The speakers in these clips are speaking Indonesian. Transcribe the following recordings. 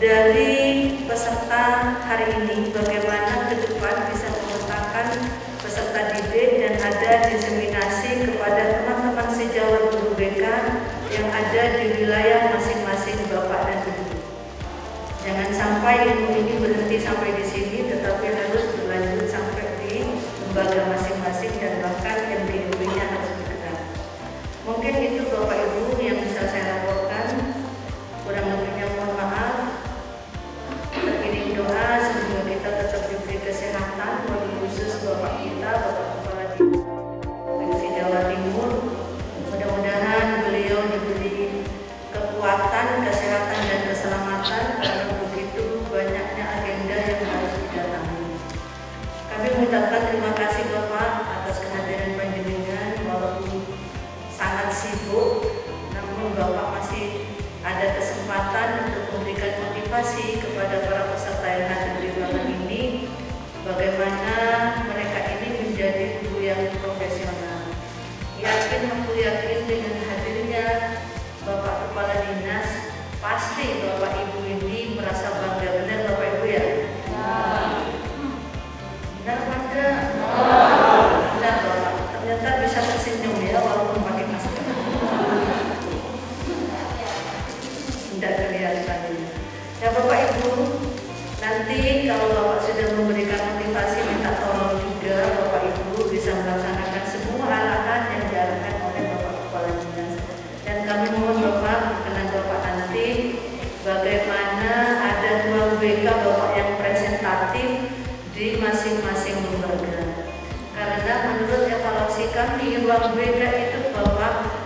dari peserta hari ini bagaimana ke depan bisa memetakan peserta didik dan ada diseminasi kepada teman-teman sejawat guru BK yang ada di wilayah masing-masing Bapak dan Ibu. Jangan sampai ilmu ini berhenti sampai di sini, tetapi harus berlanjut sampai di lembaga masing-masing dan bahkan MDMB-nya harus bergerak. Mungkin itu Bapak Ibu yang bisa saya laporkan. Kurang lebihnya mohon maaf. Terkirim doa semoga kita tetap diberi kesehatan, wabil khusus Bapak kita, Bapak Kepala Dinas Provinsi Jawa Timur. Mudah-mudahan beliau diberi kekuatan, kesehatan dan keselamatan karena begitu banyaknya agenda yang harus didatangi. Kami mengucapkan terima kasih Bapak atas kehadiran panjenengan walaupun sangat sibuk, namun Bapak masih ada kesempatan untuk memberikan motivasi kepada para peserta yang hadir di ruangan ini, bagaimana mereka ini menjadi guru yang profesional. Aku yakin dengan hadirnya Bapak Kepala Dinas, pasti Bapak Ibu ini merasa bangga. Benar Bapak Ibu ya? Benar bangga? Benar Bapak, ternyata bisa tersenyum ya walaupun pakai masker. Tidak kelihatan. Ya Bapak Ibu, nanti kalau Bapak sudah memberikan motivasi, minta tolong juga Bapak Ibu bisa melaksanakan semua arahan yang diarahkan oleh Bapak Kepala Dinas. Dan kami mohon Bapak, berkenan Bapak nanti bagaimana ada ruang BK Bapak yang presentatif di masing-masing lembaga. Karena menurut evaluasi kami, ruang BK itu Bapak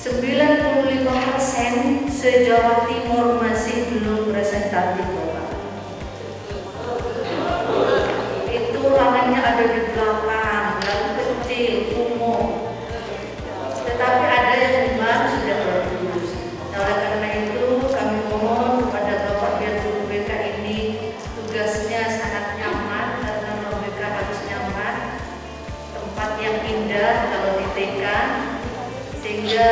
95% se-Jawa Timur masih belum presentatif Bapak. Itu ruangannya ada di belakang, lalu kecil, umum. Tetapi ada yang memang sudah bagus. Nah, oleh karena itu kami mohon kepada Bapak biar guru BK ini tugasnya sangat nyaman karena ruang BK harus nyaman, tempat yang indah kalau di TK, sehingga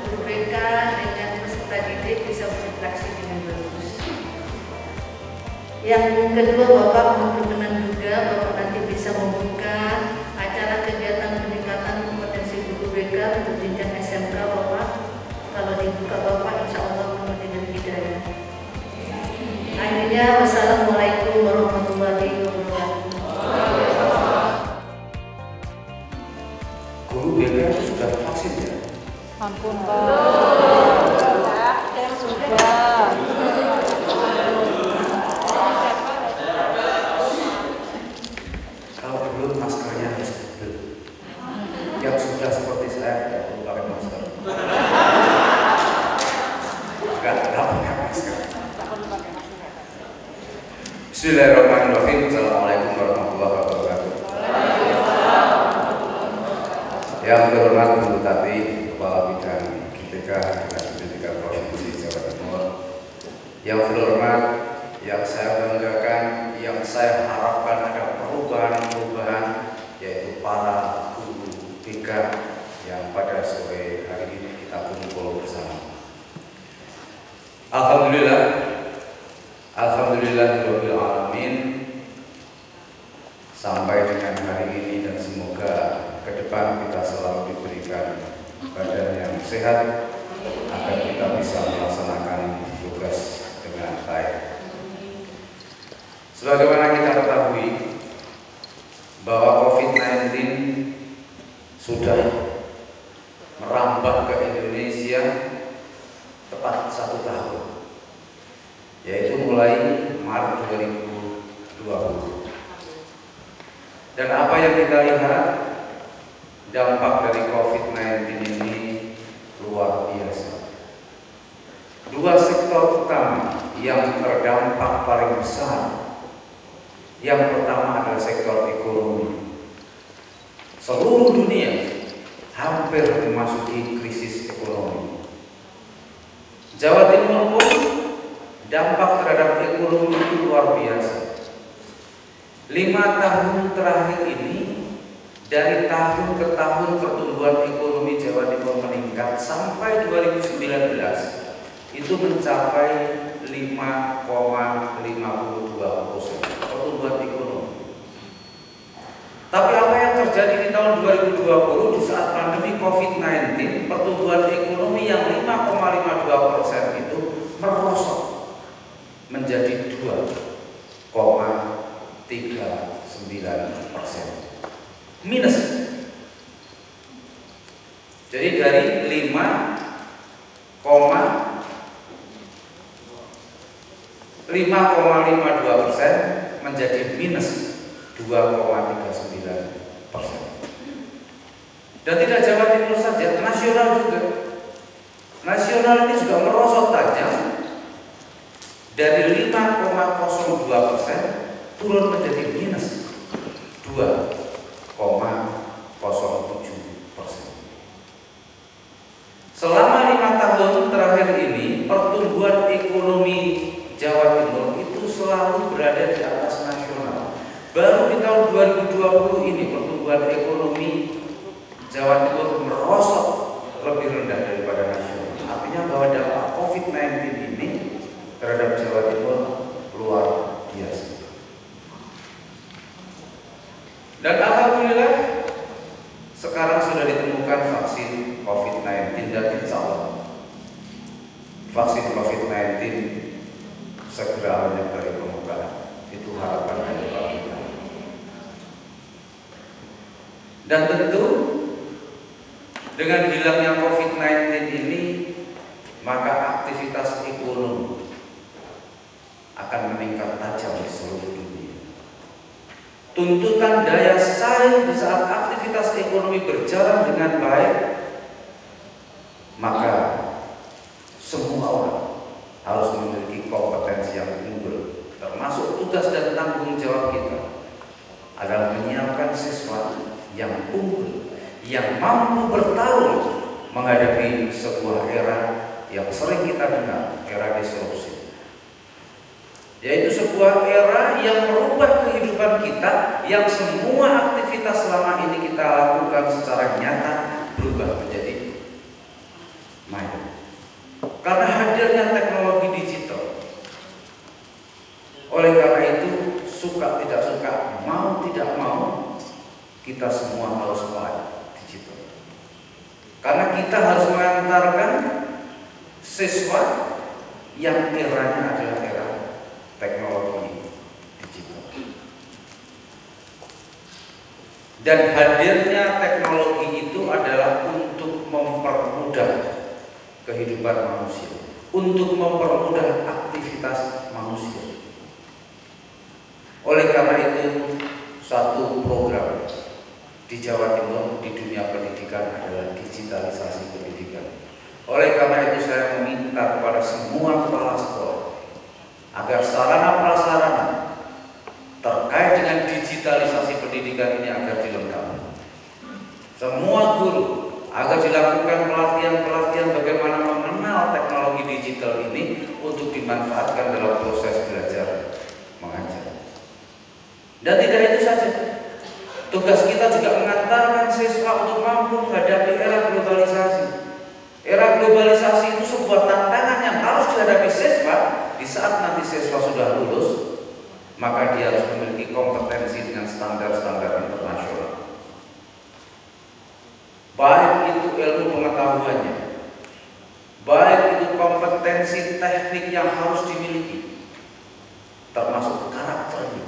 guru BK dengan peserta didik bisa berinteraksi dengan bagus. Yang kedua Bapak berkenan juga Bapak nanti bisa membuka acara kegiatan peningkatan kompetensi guru BK untuk jenjang SMK Bapak. Kalau dibuka Bapak insya Allah penuh dengan hidayah. Akhirnya wassalamualaikum warahmatullahi wabarakatuh. Guru BK sudah vaksin ya? Ampun Pak. Sudah. Kalau belum maskernya harus betul. Yang sudah seperti saya tidak perlu pakai masker. Enggak pakai masker. Bismillahirrahmanirrahim. Assalamualaikum warahmatullahi wabarakatuh. Yang terhormat Guru Tati, Kepala Bidang GPK Dinas Pendidikan Provinsi Jawa Timur. Yang terhormat, yang saya banggakan, yang saya harapkan ada perubahan-perubahan, yaitu para guru BK yang pada sore hari ini kita kumpul bersama. Alhamdulillahirabbil alamin. Sampai dengan hari ini dan semoga ke depan kita selalu diberikan badan yang sehat agar kita bisa melaksanakan tugas dengan baik. Sebagaimana kita ketahui bahwa COVID-19 sudah merambah ke Indonesia tepat 1 tahun, yaitu mulai Maret 2020. Dan apa yang kita lihat, dampak dari COVID-19 ini luar biasa. 2 sektor utama yang terdampak paling besar. Yang pertama adalah sektor ekonomi. Seluruh dunia hampir memasuki krisis ekonomi. Jawa Timur pun dampak terhadap ekonomi itu luar biasa. 5 tahun terakhir ini, dari tahun ke tahun pertumbuhan ekonomi Jawa Timur meningkat sampai 2019 itu mencapai 5,5%. 5,52% pertumbuhan ekonomi. Tapi apa yang terjadi di tahun 2020 di saat pandemi COVID-19, pertumbuhan ekonomi yang 5,52% itu merosot menjadi 2,39%. Minus. Jadi dari 5,52% menjadi minus 2,39%. Dan tidak Jawa Timur saja, nasional juga. Nasional ini juga merosot tajam dari 5,02% turun menjadi minus 2,07%. Selama 5 tahun terakhir ini, pertumbuhan ekonomi Jawa Timur itu selalu berada di atas nasional. Baru di tahun 2020 ini pertumbuhan ekonomi Jawa Timur merosot lebih rendah daripada nasional. Artinya bahwa dampak COVID-19 ini terhadap Jawa Timur luar biasa. Dan alhamdulillah sekarang sudah ditemukan vaksin COVID-19 dan insya Allah vaksin COVID-19 segera lenyap dari permukaan. Itu harapan dari kita. Dan tentu dengan hilangnya COVID-19 ini, maka aktivitas ekonomi akan meningkat tajam di seluruh dunia. Tuntutan daya saing di saat aktivitas ekonomi berjalan dengan baik, maka semua orang harus memiliki kompetensi yang unggul. Termasuk tugas dan tanggung jawab kita adalah menyiapkan siswa yang unggul, yang mampu bertarung menghadapi sebuah era yang sering kita dengar, era disrupsi, yaitu sebuah era yang merubah kehidupan kita, yang semua aktivitas selama ini kita lakukan secara nyata berubah menjadi maya. Karena hadirnya teknologi digital. Oleh karena itu, suka tidak suka, mau tidak mau, kita semua harus melek digital. Karena kita harus mengantarkan siswa yang eranya adalah era teknologi digital. Dan hadirnya teknologi itu adalah untuk mempermudah kehidupan manusia, untuk mempermudah aktivitas manusia. Oleh karena itu, satu program di Jawa Timur di dunia pendidikan adalah digitalisasi pendidikan. Oleh karena itu saya meminta kepada semua kepala sekolah agar sarana prasarana terkait dengan digitalisasi pendidikan ini agar dilengkapi. Semua guru agar dilakukan pelatihan-pelatihan bagaimana mengenal teknologi digital ini untuk dimanfaatkan dalam proses belajar mengajar. Dan tidak itu saja, tugas kita juga mengantarkan siswa untuk mampu menghadapi era globalisasi. Era globalisasi itu sebuah tantangan yang harus dihadapi siswa. Di saat nanti siswa sudah lulus, maka dia harus memiliki kompetensi dengan standar-standar internasional. Baik itu ilmu pengetahuannya, baik itu kompetensi teknik yang harus dimiliki, termasuk karakternya.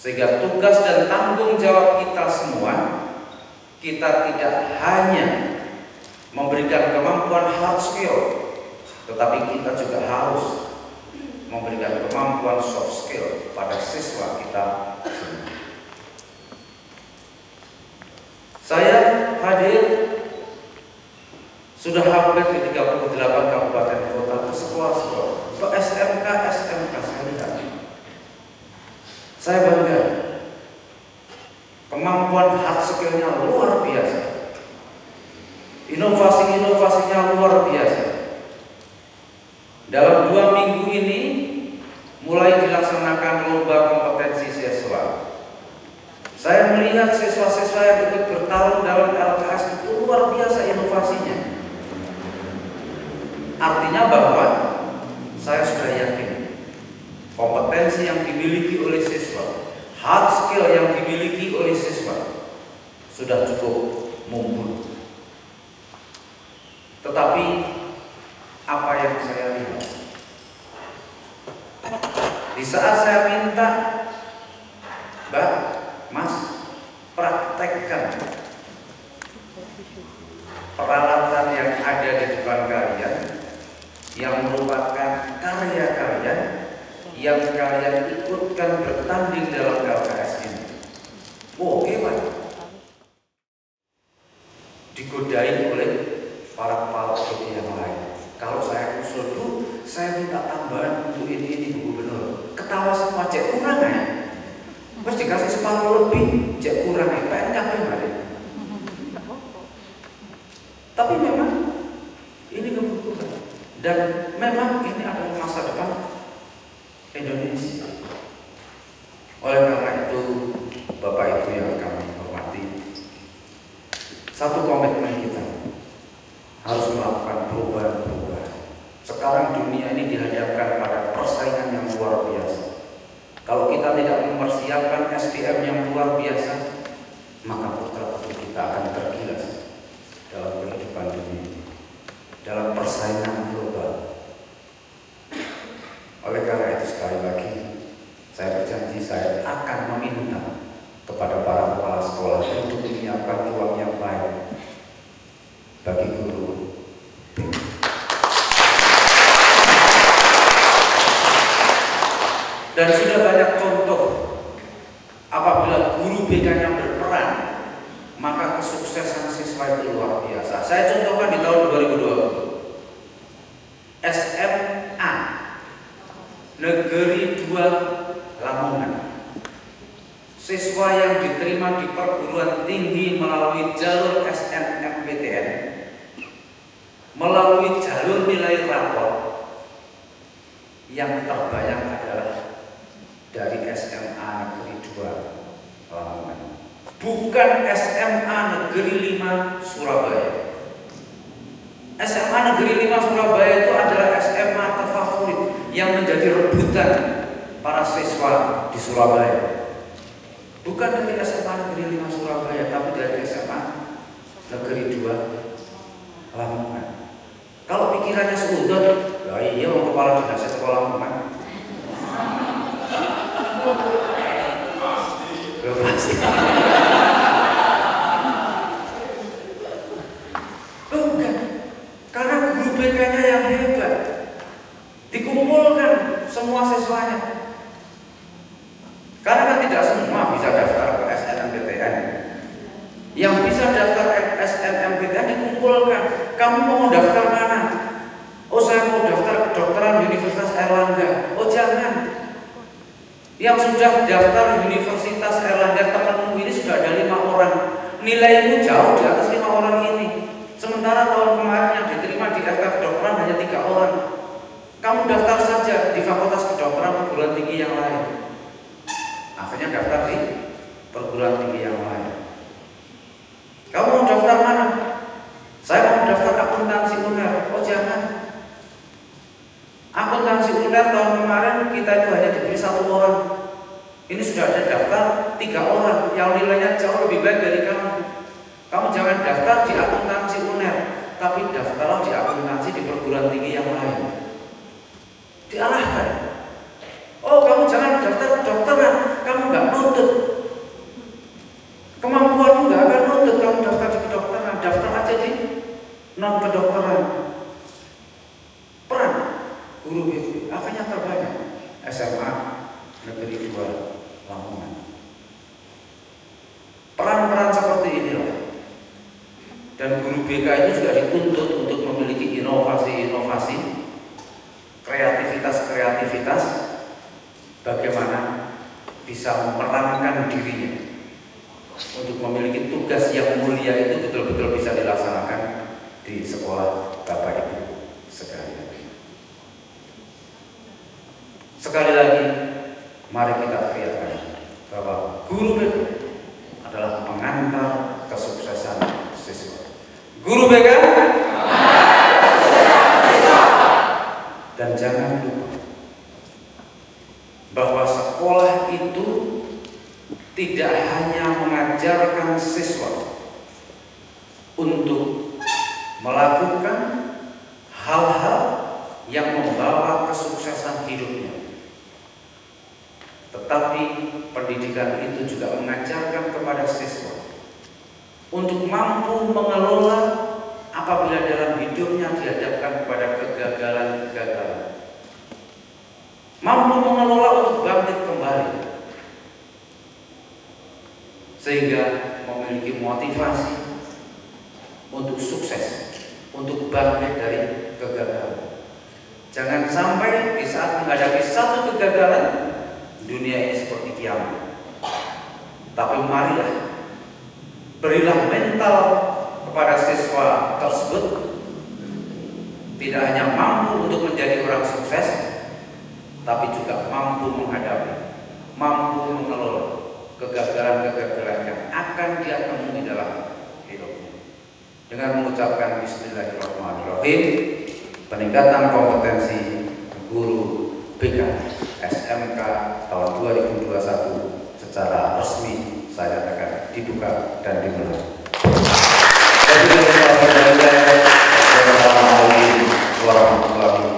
Sehingga tugas dan tanggung jawab kita semua, kita tidak hanya memberikan kemampuan hard skill, tetapi kita juga harus memberikan kemampuan soft skill pada siswa kita semua. Saya hadir sudah hampir di 38 kabupaten kota ke sekolah-sekolah, ke SMK saya lihat. Saya bangga, kemampuan hard skill-nya luar biasa, inovasi-inovasinya luar biasa. Dalam 2 minggu ini mulai dilaksanakan lomba kompetensi siswa. Saya melihat siswa-siswa yang ikut bertarung dalam LKS itu luar biasa inovasinya. Artinya bahwa saya sudah yakin kompetensi yang dimiliki oleh siswa, hard skill yang dimiliki oleh siswa sudah cukup mumpuni. Tetapi apa yang saya lihat di saat saya minta, Mbak, Mas, praktekkan peralatan yang ada di depan kalian yang merupakan karya kalian yang kalian ikutkan bertanding dalam LKS ini. Oke, Pak. Digodain oleh para kepala prodi yang lain. Kalau saya usul dulu, saya minta tambahan untuk ini Bu Gubernur. Ketawa semua, cek kurang ya. Terus dikasih separuh lebih, cek kurang ya. PNKP hari. Tapi memang ini kebutuhan dan memang ini adalah masa depan Indonesia. Oleh karena itu, Bapak Ibu yang kami hormati, satu komitmen kita harus melakukan perubahan-perubahan. Sekarang dunia ini dihadapkan pada persaingan yang luar biasa. Kalau kita tidak mempersiapkan SDM yang luar biasa, maka putra-putri kita akan tergilas dalam kehidupan dunia, dalam persaingan global. Oleh karena itu, sekali lagi saya berjanji saya akan meminta kepada para kepala sekolah untuk menyiapkan ruang yang baik bagi guru. Dan sudah banyak contoh apabila guru BK-nya berperan, maka kesuksesan siswa itu luar biasa. Saya contohkan di tahun 2020 SMA Negeri 2 Lamongan. Siswa yang diterima di perguruan tinggi melalui jalur SNMPTN, melalui jalur nilai rapor, yang terbanyak adalah dari SMA Negeri 2 Lamongan, bukan SMA Negeri 5 Surabaya. SMA Negeri 5 Surabaya itu adalah SMA terfavorit yang menjadi rebutan para siswa di Surabaya. Bukan dari SMA Negeri 5 Surabaya, tapi dari SMA Negeri 2 Lamongan. Kalau pikirannya seudon, ya iya mau kepala dinas sekolah Lamongan. Pasti. Bukan, karena guru BK-nya yang hebat, dikumpulkan semua siswanya. Karena kan tidak semua bisa daftar ke SNMPTN. Yang bisa daftar ke SNMPTN dikumpulkan. Kamu mau daftar mana? Oh, saya mau daftar kedokteran Universitas Airlangga. Oh, jangan. Yang sudah daftar Universitas Airlangga temanmu ini sudah ada 5 orang. Nilaimu jauh di atas 5 orang ini. Sementara tahun kemarin yang diterima di FK kedokteran hanya 3 orang. Kamu daftar saja di Fakultas Kedokteran perguruan tinggi yang lain. Akhirnya daftar di perguruan tinggi yang lain. Kamu mau daftar mana? Saya mau daftar akuntansi UNER. Oh, jangan. Akuntansi UNER tahun kemarin kita itu hanya diberi 1 orang. Ini sudah ada daftar 3 orang yang nilainya jauh lebih baik dari kamu. Kamu jangan daftar di akuntansi UNER, tapi daftarlah di akuntansi di perguruan tinggi yang lain. Diarahkan. Oh, kamu jangan daftar kedokteran, kamu nggak nuntut. Kemampuanmu nggak akan nuntut kamu daftar di kedokteran, daftar aja di non kedokteran. Peran guru BK akhirnya terbanyak SMA Negeri 2 Lamongan. Peran-peran seperti inilah. Dan guru BK itu juga dituntut untuk memiliki inovasi-inovasi, kreativitas-kreativitas, bagaimana bisa memerankan dirinya untuk memiliki tugas yang mulia itu betul-betul bisa dilaksanakan di sekolah Bapak Ibu sekalian. Sekali lagi, mari kita teriakkan bahwa guru BK adalah pengantar kesuksesan siswa. Guru BK dan jangan lupa memampukan siswa untuk melakukan hal-hal yang membawa kesuksesan hidupnya. Tetapi pendidikan itu juga mengajarkan kepada siswa untuk mampu mengelola apabila dalam hidupnya dihadapkan kepada kegagalan-kegagalan. Mampu mengelola untuk bangkit kembali, sehingga memiliki motivasi untuk sukses, untuk bangkit dari kegagalan. Jangan sampai di saat menghadapi satu kegagalan, dunia ini seperti kiamat. Tapi marilah, berilah mental kepada siswa tersebut, tidak hanya mampu untuk menjadi orang sukses, tapi juga mampu menghadapi, mampu mengelola kegagalan-kegagalan yang akan dia temui dalam hidupnya. Dengan mengucapkan Bismillahirrahmanirrahim, peningkatan kompetensi guru BK SMK tahun 2021 secara resmi saya akan dibuka dan dimulai. Wassalamualaikum warahmatullahi wabarakatuh.